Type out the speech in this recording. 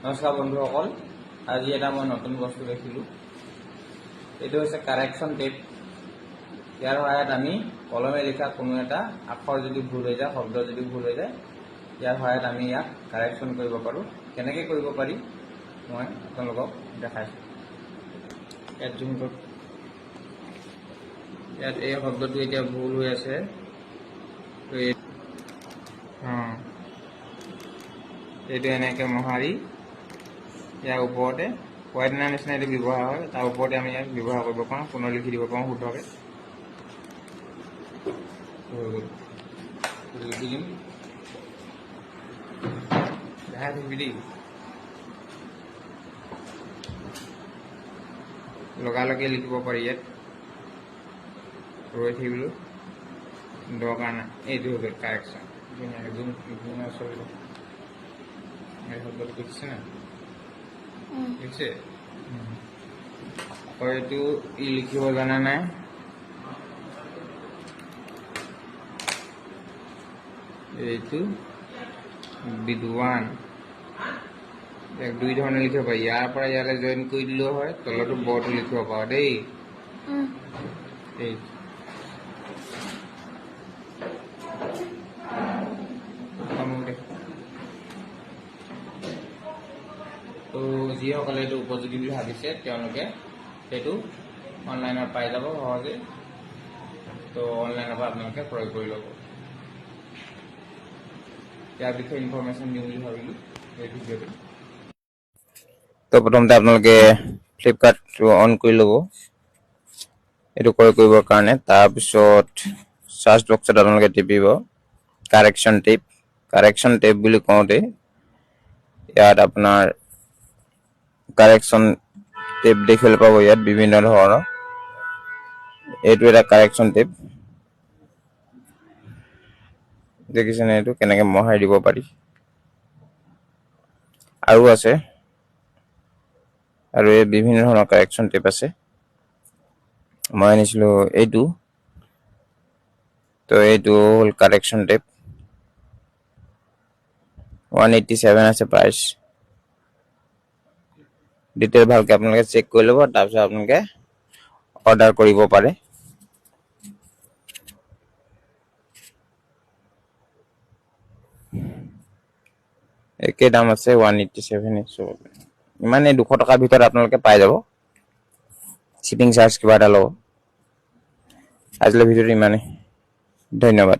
নমস্কাৰ বন্ধুসকল, আজি এটা মই নতুন বস্তু দেখিলোঁ। এইটো হৈছে কাৰেকশ্যন টেপ। ইয়াৰ সহায়ত আমি কলমে লিখা কোনো এটা আখৰ যদি ভুল হৈ যায়, শব্দ যদি ভুল হৈ যায়, ইয়াৰ সহায়ত আমি ইয়াক কাৰেকশ্যন কৰিব পাৰোঁ। কেনেকৈ কৰিব পাৰি মই আপোনালোকক দেখাইছোঁ। ইয়াত জুম কৰক। ইয়াত এই শব্দটো এতিয়া ভুল হৈ আছে। এইটো এনেকৈ মোহাৰি ইয়াৰ ওপৰতে হোৱাইটনাৰ নিচিনা এইটো ব্যৱহাৰ হয়, তাৰ ওপৰতে আমি ইয়াক ব্যৱহাৰ কৰিব পাৰোঁ, পুনৰ লিখি দিব পাৰোঁ শুদ্ধকৈ। লিখি দিম, দেখাই থাকিবি দেই। লগালগে লিখিব পাৰি, ইয়াত ৰৈ থাকিবলৈ দৰকাৰ নাই। এইটো হৈ গ'ল কাৰেকশ্যন। এই শব্দটো দেখিছে না? দেখিছে? আকৌ এইটো ই লিখিব জনা নাই, এইটো বিদ্বান। ইয়াক দুই ধৰণে লিখিব পাৰি। ইয়াৰ পৰা ইয়ালৈ জইন কৰি দিলেও হয়, তলতো বৰটো লিখিব পাৰোঁ দেই। তো যিসকলে এইটো উপযোগী বুলি ভাবিছে তেওঁলোকে সেইটো অনলাইনত পাই যাব সহজে। তো অনলাইনৰ পৰা আপোনালোকে ক্ৰয় কৰি ল'ব। ইয়াৰ বিষয়ে ইনফৰমেশ্যন দিম বুলি ভাবিলোঁ এই ভিডিঅ'টো। তো প্ৰথমতে আপোনালোকে ফ্লিপকাৰ্টটো অন কৰি ল'ব এইটো ক্ৰয় কৰিবৰ কাৰণে। তাৰপিছত চাৰ্চ বক্সত আপোনালোকে টিপিব কাৰেকশ্যন টেপ। কাৰেকশ্যন টেপ বুলি কওঁতে ইয়াত আপোনাৰ কাৰেকশ্যন টেপ দেখিবলৈ পাব। ইয়াত বিভিন্ন ধৰণৰ, এইটো এটা কাৰেকশ্যন টেপ। দেখিছেনে এইটো কেনেকৈ মোহাৰি দিব পাৰি? আৰু আছে, আৰু এই বিভিন্ন ধৰণৰ কাৰেকশ্যন টেপ আছে। মই আনিছিলোঁ এইটো। তো এইটো হ'ল কাৰেকশ্যন টেপ। 187 আছে প্ৰাইচ। ডিটেইল ভালকৈ আপোনালোকে চেক কৰি ল'ব, তাৰপিছত আপোনালোকে অৰ্ডাৰ কৰিব পাৰে। একে দাম আছে 187। ইমানেই 200 টকাৰ ভিতৰত আপোনালোকে পাই যাব। শ্বিপিং চাৰ্জ কিবা এটা ল'ব। আজিলৈ ভিডিঅ'টো ইমানেই। ধন্যবাদ।